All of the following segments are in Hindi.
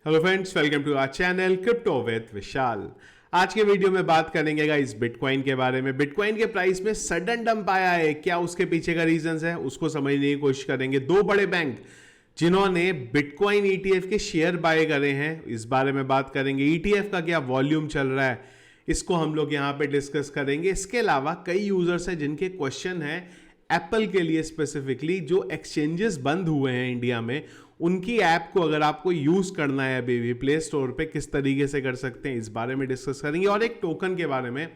Hello friends, welcome to our channel crypto with Vishal. आज के वीडियो में बात करेंगे गाइस बिटकॉइन के बारे में। बिटकॉइन के प्राइस में सडन डंप आया है, क्या उसके पीछे का रीजंस है उसको समझने की कोशिश करेंगे। दो बड़े बैंक जिन्होंने बिटकॉइन ईटीएफ के शेयर बाय करे हैं, इस बारे में बात करेंगे। ईटीएफ का क्या वॉल्यूम चल रहा है, इसको हम लोग यहां पे डिस्कस करेंगे। इसके अलावा कई यूजर्स हैं जिनके क्वेश्चन है एप्पल के लिए स्पेसिफिकली, जो एक्सचेंजेस बंद हुए हैं इंडिया में, उनकी ऐप को अगर आपको यूज करना है अभी भी प्ले स्टोर पे, किस तरीके से कर सकते हैं, इस बारे में डिस्कस करेंगे। और एक टोकन के बारे में,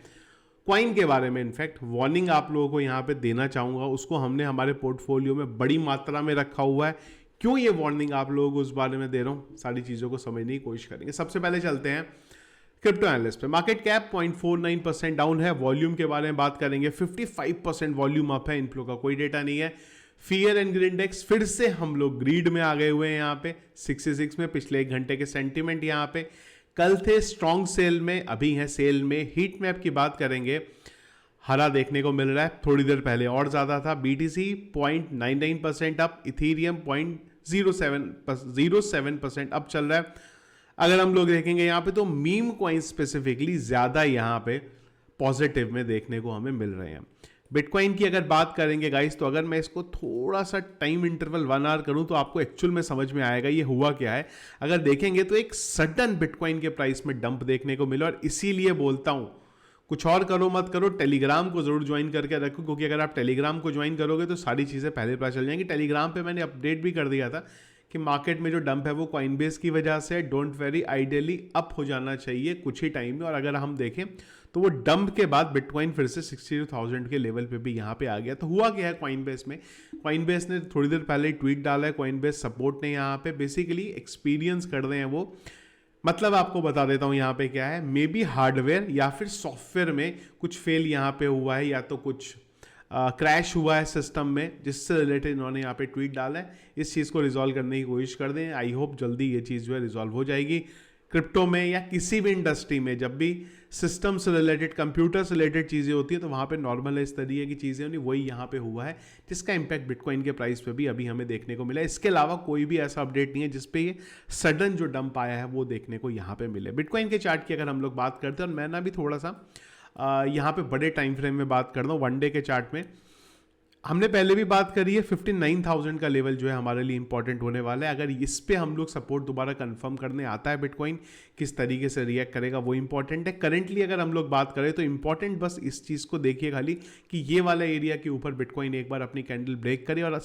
क्वाइन के बारे में इनफैक्ट वार्निंग आप लोगों को यहां पे देना चाहूंगा। उसको हमने हमारे पोर्टफोलियो में बड़ी मात्रा में रखा हुआ है। क्यों ये वार्निंग आप लोगों को उस बारे में दे रहा हूं, सारी चीजों को समझने की कोशिश करेंगे। सबसे पहले चलते हैं क्रिप्टो एनालिस्ट पे। मार्केट कैप 0.49% डाउन है। वॉल्यूम के बारे में बात करेंगे, 55% वॉल्यूम अप है। इनफ्लो का कोई डेटा नहीं है। फियर एंड ग्रीड इंडेक्स, फिर से हम लोग ग्रीड में आ गए हुए हैं यहाँ पे 66 में। पिछले एक घंटे के सेंटीमेंट यहाँ पे कल थे स्ट्रॉन्ग सेल में, अभी है सेल में। हीट मैप की बात करेंगे, हरा देखने को मिल रहा है, थोड़ी देर पहले और ज्यादा था। बीटीसी 0.99% अप, इथीरियम 0.07% अप चल रहा है। अगर हम लोग देखेंगे यहाँ पे तो मीम कॉइन स्पेसिफिकली ज्यादा यहाँ पे पॉजिटिव में देखने को हमें मिल रहे हैं। बिटकॉइन की अगर बात करेंगे गाइस, तो अगर मैं इसको थोड़ा सा टाइम इंटरवल 1 आवर करूं तो आपको एक्चुअल में समझ में आएगा ये हुआ क्या है। अगर देखेंगे तो एक सडन बिटकॉइन के प्राइस में डंप देखने को मिला, और इसीलिए बोलता हूं कुछ और करो मत करो, टेलीग्राम को जरूर ज्वाइन करके रखो, क्योंकि अगर आप टेलीग्राम को ज्वाइन करोगे तो सारी चीजें पहले पता चल जाएंगी। टेलीग्राम पे मैंने अपडेट भी कर दिया था कि मार्केट में जो डंप है वो कॉइनबेस की वजह से, डोंट वेरी, आइडियली अप हो जाना चाहिए कुछ ही टाइम में। और अगर हम देखें तो वो डंप के बाद बिटकॉइन फिर से 62,000 के लेवल पे भी यहाँ पे आ गया। तो हुआ क्या है कॉइनबेस में, कॉइनबेस ने थोड़ी देर पहले ट्वीट डाला है, कॉइनबेस सपोर्ट ने यहाँ पे बेसिकली एक्सपीरियंस कर रहे हैं वो। मतलब आपको बता देता हूँ यहाँ पे क्या है, मे बी हार्डवेयर या फिर सॉफ्टवेयर में कुछ फेल यहाँ पे हुआ है, या तो कुछ क्रैश हुआ है सिस्टम में, जिससे रिलेटेड इन्होंने यहाँ पे ट्वीट डाला है। इस चीज़ को रिजॉल्व करने की कोशिश कर दें। आई होप जल्दी ये चीज़ जो है रिजॉल्व हो जाएगी। क्रिप्टो में या किसी भी इंडस्ट्री में जब भी सिस्टम से रिलेटेड, कंप्यूटर से रिलेटेड चीज़ें होती है, तो वहाँ पे नॉर्मल इस तरीके की चीज़ें होनी, वही यहाँ पे हुआ है, जिसका इंपैक्ट बिटकॉइन के प्राइस पे भी अभी हमें देखने को मिला है। इसके अलावा कोई भी ऐसा अपडेट नहीं है जिसपे ये सडन जो डंप आया है वो देखने को यहाँ पे मिले। बिटकॉइन के चार्ट की अगर हम लोग बात करते हैं, और मैं ना भी थोड़ा सा यहाँ पे बड़े टाइम फ्रेम में बात करता हूँ, 1 डे के चार्ट में हमने पहले भी बात करी है, 59,000 का लेवल जो है हमारे लिए इंपॉर्टेंट होने वाला है। अगर इस पे हम लोग सपोर्ट दोबारा कंफर्म करने आता है बिटकॉइन, किस तरीके से रिएक्ट करेगा वो इंपॉर्टेंट है। करंटली अगर हम लोग बात करें तो इंपॉर्टेंट बस इस चीज़ को देखिए खाली कि ये वाला एरिया के ऊपर बिटकॉइन एक बार अपनी कैंडल ब्रेक करे। और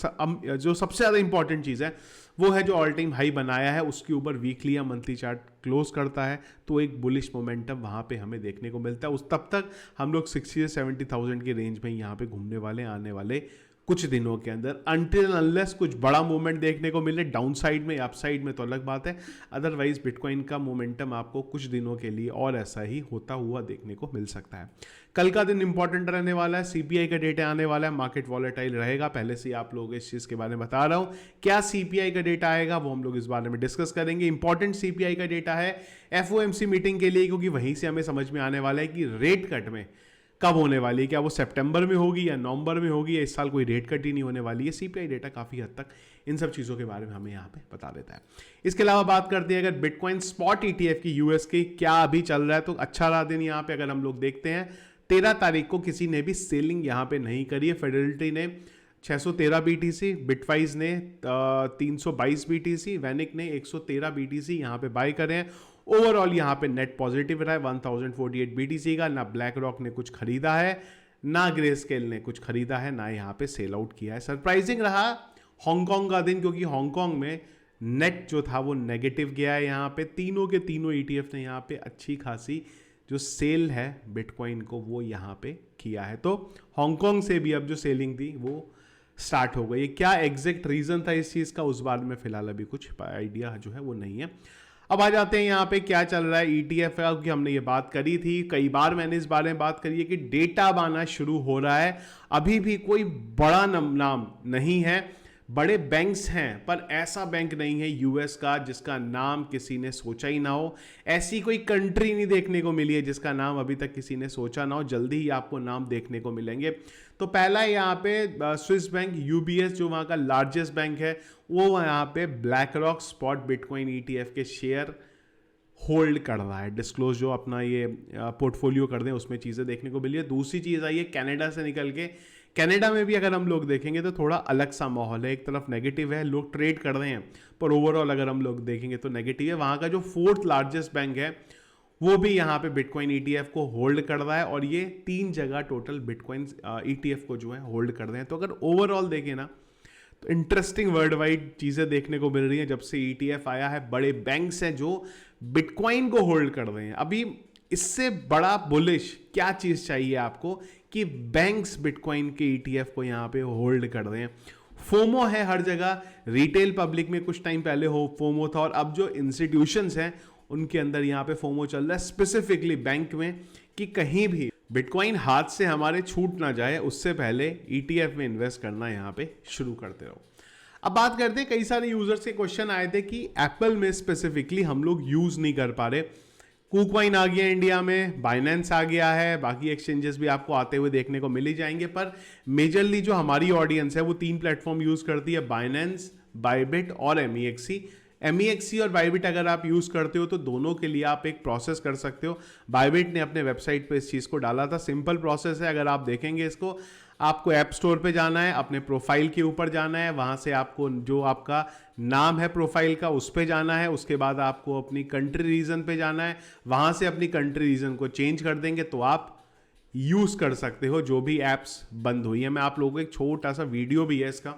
जो सबसे ज़्यादा इंपॉर्टेंट चीज़ है वो है जो ऑल टाइम हाई बनाया है उसके ऊपर वीकली या मंथली चार्ट क्लोज करता है, तो एक बुलिश मोमेंटम वहाँ पे हमें देखने को मिलता है। उस तब तक हम लोग 60 से 70,000 की रेंज में यहाँ पे घूमने वाले आने वाले कुछ दिनों के अंदर, अनटिल अनलेस कुछ बड़ा मूवमेंट देखने को मिले डाउन साइड में, अप साइड में तो अलग बात है। अदरवाइज बिटकॉइन का मोमेंटम आपको कुछ दिनों के लिए और ऐसा ही होता हुआ देखने को मिल सकता है। कल का दिन इंपॉर्टेंट रहने वाला है, सीपीआई का डेटा आने वाला है, मार्केट वॉलेटाइल रहेगा, पहले से आप लोग इस चीज के बारे में बता रहा हूं। क्या सीपीआई का डेटा आएगा वो हम लोग इस बारे में डिस्कस करेंगे। इंपॉर्टेंट सीपीआई का डेटा है एफओएमसी मीटिंग के लिए, क्योंकि वहीं से हमें समझ में आने वाला है कि रेट कट में कब होने वाली है, क्या वो सितंबर में होगी या नवंबर में होगी, या इस साल कोई रेट कट ही नहीं होने वाली है। सीपीआई डेटा काफी हद तक इन सब चीजों के बारे में हमें यहाँ पे बता देता है। इसके अलावा बात करते हैं अगर बिटकॉइन स्पॉट ईटीएफ की यूएस की क्या अभी चल रहा है, तो अच्छा रहा दिन यहाँ पे। अगर हम लोग देखते हैं 13 तारीख को किसी ने भी सेलिंग यहाँ पे नहीं करी है। फेडरलिटी ने 613 बीटीसी, बिटवाइज ने 322 बीटीसी, वैनिक ने 113 बीटीसी यहाँ पे बाय करे हैं। ओवरऑल यहाँ पे नेट पॉजिटिव रहा है 1048 बीटीसी का। ना ब्लैक रॉक ने कुछ खरीदा है, ना ग्रे स्केल ने कुछ खरीदा है, ना यहाँ पे सेल आउट किया है। सरप्राइजिंग रहा हांगकांग का दिन, क्योंकि हांगकांग में नेट जो था वो नेगेटिव गया है। यहाँ पे तीनों के तीनों ईटीएफ ने यहाँ पे अच्छी खासी जो सेल है बिटकॉइन को वो यहाँ पे किया है। तो हांगकांग से भी अब जो सेलिंग थी वो स्टार्ट हो गई। क्या एग्जैक्ट रीजन था इस चीज का, उस बारे में फिलहाल अभी कुछ आइडिया जो है वो नहीं है। अब आ जाते हैं यहाँ पे क्या चल रहा है ईटीएफ का, क्योंकि हमने ये बात करी थी, कई बार मैंने इस बारे में बात करी है कि डेटा आना शुरू हो रहा है। अभी भी कोई बड़ा नाम नहीं है। बड़े बैंक्स हैं, पर ऐसा बैंक नहीं है यूएस का जिसका नाम किसी ने सोचा ही ना हो। ऐसी कोई कंट्री नहीं देखने को मिली है जिसका नाम अभी तक किसी ने सोचा ना हो। जल्दी ही आपको नाम देखने को मिलेंगे। तो पहला है यहाँ पे स्विस बैंक, यूबीएस जो वहाँ का लार्जेस्ट बैंक है, वो यहाँ पे black rock spot bitcoin ETF के शेयर होल्ड कर रहा है। डिस्क्लोज जो अपना ये पोर्टफोलियो कर दें उसमें चीज़ें देखने को मिली है। दूसरी चीज़ आई है कनाडा से निकल के। कनाडा में भी अगर हम लोग देखेंगे तो थोड़ा अलग सा माहौल है। एक तरफ नेगेटिव है, लोग ट्रेड कर रहे हैं, पर ओवरऑल अगर हम लोग देखेंगे तो नेगेटिव है। वहाँ का जो फोर्थ लार्जेस्ट बैंक है वो भी यहाँ पे बिटकॉइन ईटीएफ को होल्ड कर रहा है, और ये 3 जगह टोटल बिटकॉइन ईटीएफ को जो है होल्ड कर रहे हैं। तो अगर ओवरऑल देखें ना तो इंटरेस्टिंग वर्ल्ड वाइड चीज़ें देखने को मिल रही हैं जब से ईटीएफ आया है। बड़े बैंक्स हैं जो बिटकॉइन को होल्ड कर रहे हैं। अभी इससे बड़ा बुलिश क्या चीज़ चाहिए आपको कि बैंक्स बिटकॉइन के ईटीएफ को यहाँ पे होल्ड कर रहे हैं। फोमो है हर जगह, रिटेल पब्लिक में कुछ टाइम पहले हो फोमो था, और अब जो इंस्टीट्यूशंस हैं उनके अंदर यहाँ पे फोमो चल रहा है, स्पेसिफिकली बैंक में, कि कहीं भी बिटकॉइन हाथ से हमारे छूट ना जाए, उससे पहले ईटीएफ में इन्वेस्ट करना यहाँ पे शुरू करते रहो। अब बात करते हैं, कई सारे यूजर्स के क्वेश्चन आए थे कि एप्पल में स्पेसिफिकली हम लोग यूज नहीं कर पा रहे। कूकॉइन आ गया इंडिया में, बाइनेंस आ गया है, बाकी एक्सचेंजेस भी आपको आते हुए देखने को मिल ही जाएंगे, पर मेजरली जो हमारी ऑडियंस है वो 3 प्लेटफॉर्म यूज करती है, बाइनेंस, बाइबिट और एमईएक्सी। एमईएक्सी और बाइबिट अगर आप यूज करते हो तो दोनों के लिए आप एक प्रोसेस कर सकते हो। बाइबिट ने अपने वेबसाइट पे इस चीज को डाला था, सिंपल प्रोसेस है। अगर आप देखेंगे इसको, आपको ऐप स्टोर पे जाना है, अपने प्रोफाइल के ऊपर जाना है, वहां से आपको जो आपका नाम है प्रोफाइल का उस पे जाना है, उसके बाद आपको अपनी कंट्री रीजन पे जाना है, वहां से अपनी कंट्री रीजन को चेंज कर देंगे तो आप यूज कर सकते हो जो भी एप्स बंद हुई है। मैं आप लोगों को एक छोटा सा वीडियो भी है इसका,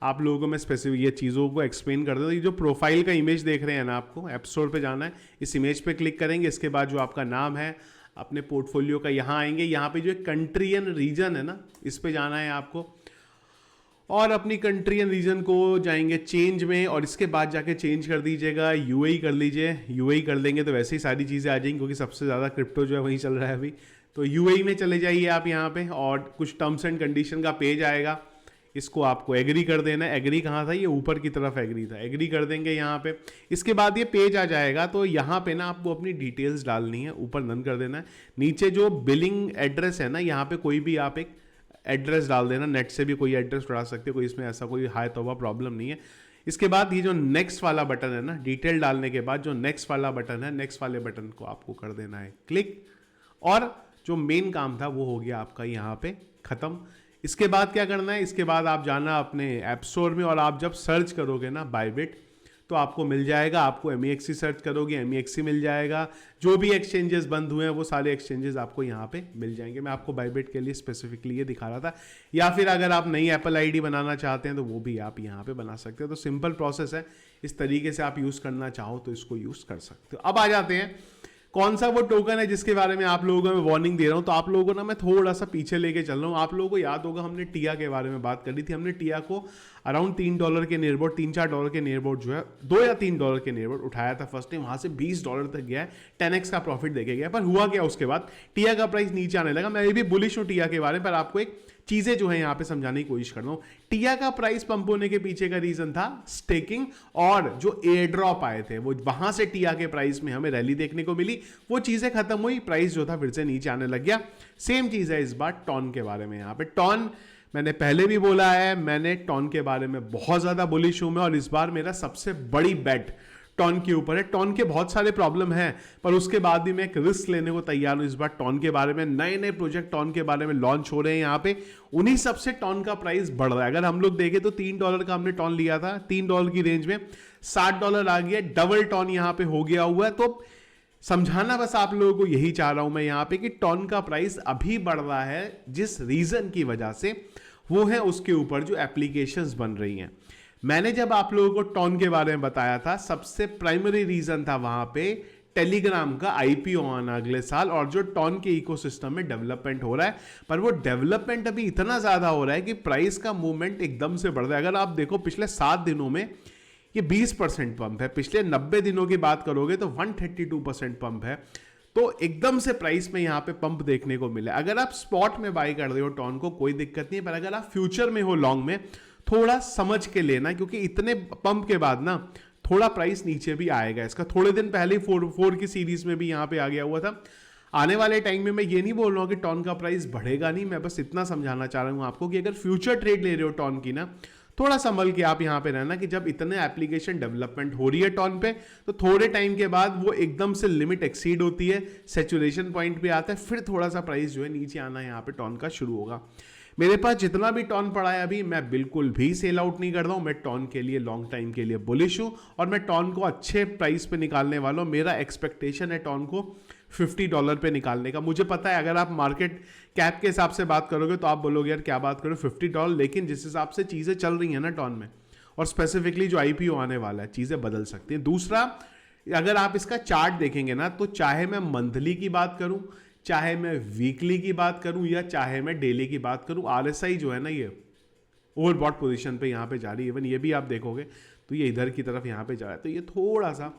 आप लोगों को मैं स्पेसिफिक ये चीज़ों को एक्सप्लेन कर देता हूँ। ये जो प्रोफाइल का इमेज देख रहे हैं ना, आपको ऐप स्टोर पे जाना है, इस इमेज पे क्लिक करेंगे, इसके बाद जो आपका नाम है अपने पोर्टफोलियो का, यहाँ आएंगे, यहाँ पे जो कंट्री एंड रीजन है ना, इस पे जाना है आपको, और अपनी कंट्री एंड रीजन को जाएंगे चेंज में, और इसके बाद जाके चेंज कर दीजिएगा, यूएई कर लीजिए। यूएई कर देंगे तो वैसे ही सारी चीज़ें आ जाएंगी, क्योंकि सबसे ज़्यादा क्रिप्टो जो है वहीं चल रहा है अभी। तो यूएई में चले जाइए आप यहाँ पे, और कुछ टर्म्स एंड कंडीशन का पेज आएगा, इसको आपको एग्री कर देना है। एग्री कहाँ था, ये ऊपर की तरफ एग्री था, एग्री कर देंगे यहाँ पे। इसके बाद ये पेज आ जाएगा, तो यहाँ पे ना आपको अपनी डिटेल्स डालनी है, ऊपर डन कर देना है। नीचे जो बिलिंग एड्रेस है ना, यहाँ पे कोई भी आप एक एड्रेस डाल देना, नेट से भी कोई एड्रेस उड़ा सकते हो, कोई इसमें ऐसा कोई हाई तौबा प्रॉब्लम नहीं है। इसके बाद ये जो नेक्स्ट वाला बटन है ना, डिटेल डालने के बाद जो नेक्स्ट वाला बटन है, नेक्स्ट वाले बटन को आपको कर देना है क्लिक, और जो मेन काम था वो हो गया आपका यहाँ पे खत्म। इसके बाद क्या करना है, इसके बाद आप जाना अपने ऐप स्टोर में, और आप जब सर्च करोगे ना बाइबिट तो आपको मिल जाएगा। आपको एमईएक्सी सर्च करोगे, एमईएक्सी मिल जाएगा। जो भी एक्सचेंजेस बंद हुए हैं वो सारे एक्सचेंजेस आपको यहाँ पे मिल जाएंगे। मैं आपको बाइबिट के लिए स्पेसिफिकली ये दिखा रहा था, या फिर अगर आप नई एप्पल आईडी बनाना चाहते हैं तो वो भी आप यहाँ पे बना सकते हो। तो सिंपल प्रोसेस है, इस तरीके से आप यूज़ करना चाहो तो इसको यूज़ कर सकते हो। अब आ जाते हैं कौन सा वो टोकन है जिसके बारे में आप लोगों को मैं वार्निंग दे रहा हूं। तो आप लोगों को ना मैं थोड़ा सा पीछे लेके चल रहा हूं। आप लोगों को याद होगा हमने टिया के बारे में बात करी थी। हमने टिया को अराउंड $3 के नियर अबाउट, $3-4 के नियर अबाउट जो है, $2 या $3 के नियर अबाउट उठाया था फर्स्ट टाइम। वहां से $20 तक गया है, 10x का प्रॉफिट देके गया। पर हुआ क्या, उसके बाद टिया का प्राइस नीचे आने लगा। मैं भी बुलिश हूं टिया के बारे में, पर आपको एक चीजें जो है यहाँ पे समझाने की कोशिश कर रहा हूँ। टिया का प्राइस पंप होने के पीछे का रीजन था स्टेकिंग, और जो एयर ड्रॉप आए थे वो वहां से टिया के प्राइस में हमें रैली देखने को मिली। वो चीजें खत्म हुई, प्राइस जो था फिर से नीचे आने लग गया। सेम चीज है इस बार टॉन के बारे में। यहाँ पे टॉन मैंने पहले भी बोला है, मैंने टॉन के बारे में बहुत ज्यादा बुलिश हूं मैं, और इस बार मेरा सबसे बड़ी बेट टॉन के ऊपर है। टॉन के बहुत सारे प्रॉब्लम हैं, पर उसके बाद भी मैं एक रिस्क लेने को तैयार हूं इस बार टॉन के बारे में। नए नए प्रोजेक्ट टॉन के बारे में लॉन्च हो रहे हैं यहाँ पे, उन्हीं सबसे टॉन का प्राइस बढ़ रहा है। अगर हम लोग देखें तो $3 का हमने टॉन लिया था, $3 की रेंज में $60 आ गया, डबल टॉन यहाँ पे हो गया हुआ है। तो समझाना बस आप लोगों को यही चाह रहा हूं मैं यहाँ पे कि टॉन का प्राइस अभी बढ़ रहा है जिस रीजन की वजह से, वो है उसके ऊपर जो एप्लीकेशंस बन रही हैं। मैंने जब आप लोगों को टॉन के बारे में बताया था, सबसे प्राइमरी रीजन था वहां पे टेलीग्राम का आईपीओ आना अगले साल, और जो टॉन के इकोसिस्टम में डेवलपमेंट हो रहा है। पर वो डेवलपमेंट अभी इतना ज्यादा हो रहा है कि प्राइस का मूवमेंट एकदम से बढ़ रहा है। अगर आप देखो पिछले 7 दिनों में ये 20% पंप है, पिछले 90 दिनों की बात करोगे तो 132% पंप है। तो एकदम से प्राइस में यहाँ पे पंप देखने को मिला। अगर आप स्पॉट में बाई कर रहे हो टॉन को, कोई दिक्कत नहीं है, पर अगर आप फ्यूचर में हो लॉन्ग में, थोड़ा समझ के लेना, क्योंकि इतने पंप के बाद ना थोड़ा प्राइस नीचे भी आएगा इसका। थोड़े दिन पहले फोर की सीरीज में भी यहाँ पे आ गया हुआ था। आने वाले टाइम में मैं ये नहीं बोल रहा हूँ कि टॉन का प्राइस बढ़ेगा नहीं, मैं बस इतना समझाना चाह रहा हूँ आपको कि अगर फ्यूचर ट्रेड ले रहे हो टॉन की ना, थोड़ा संभल के आप यहाँ पे रहना कि जब इतने एप्लीकेशन डेवलपमेंट हो रही है टॉन पे, तो थोड़े टाइम के बाद वो एकदम से लिमिट एक्सीड होती है, सैचुरेशन पॉइंट पे आता है, फिर थोड़ा सा प्राइस जो है नीचे आना यहाँ पे टॉन का शुरू होगा। मेरे पास जितना भी टॉन पड़ा है अभी, मैं बिल्कुल भी सेल आउट नहीं कर रहा हूं। मैं टॉन के लिए लॉन्ग टाइम के लिए बुलिश हूं और मैं टॉन को अच्छे प्राइस पे निकालने वाला हूं। मेरा एक्सपेक्टेशन है टॉन को $50 पे निकालने का। मुझे पता है अगर आप मार्केट कैप के हिसाब से बात करोगे तो आप बोलोगे यार क्या बात करो $50, लेकिन जिस हिसाब से चीज़ें चल रही हैं ना टॉन में, और स्पेसिफिकली जो IPO आने वाला है, चीज़ें बदल सकती हैं। दूसरा, अगर आप इसका चार्ट देखेंगे ना, तो चाहे मैं मंथली की बात करूं, चाहे मैं वीकली की बात करूं, या चाहे मैं डेली की बात करूं, RSI जो है ना ये ओवरबॉट पोजीशन पे यहाँ पे जा रही है। इवन ये भी आप देखोगे तो ये इधर की तरफ यहाँ पे जा रहा है। तो ये थोड़ा सा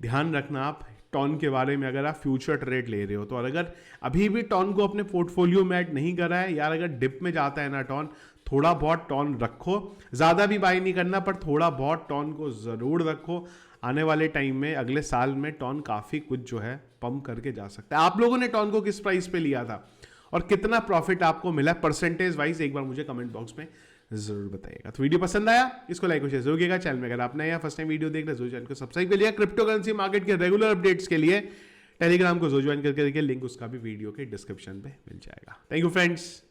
ध्यान रखना आप टॉन के बारे में, अगर आप फ्यूचर ट्रेड ले रहे हो तो। और अगर अभी भी टॉन को अपने पोर्टफोलियो में ऐड नहीं करा है यार, अगर डिप में जाता है ना टॉन, थोड़ा बहुत टॉन रखो, ज़्यादा भी बाय नहीं करना, पर थोड़ा बहुत टॉन को ज़रूर रखो। आने वाले टाइम में, अगले साल में टॉन काफ़ी कुछ जो है पंप करके जा सकता है। आप लोगों ने टॉन को किस प्राइस पे लिया था और कितना प्रॉफिट आपको मिला परसेंटेज वाइज, एक बार मुझे कमेंट बॉक्स में जरूर बताइएगा। तो वीडियो पसंद आया, इसको लाइक और शेयर जरूर कीजिएगा। चैनल में अगर आप नए या फर्स्ट टाइम वीडियो देख रहे हैं, चैनल को सब्सक्राइब कर लिया। क्रिप्टो करेंसी मार्केट के रेगुलर अपडेट्स के लिए टेलीग्राम को जो ज्वाइन करके देखिए, लिंक उसका भी वीडियो के डिस्क्रिप्शन पे मिल जाएगा। Thank you friends.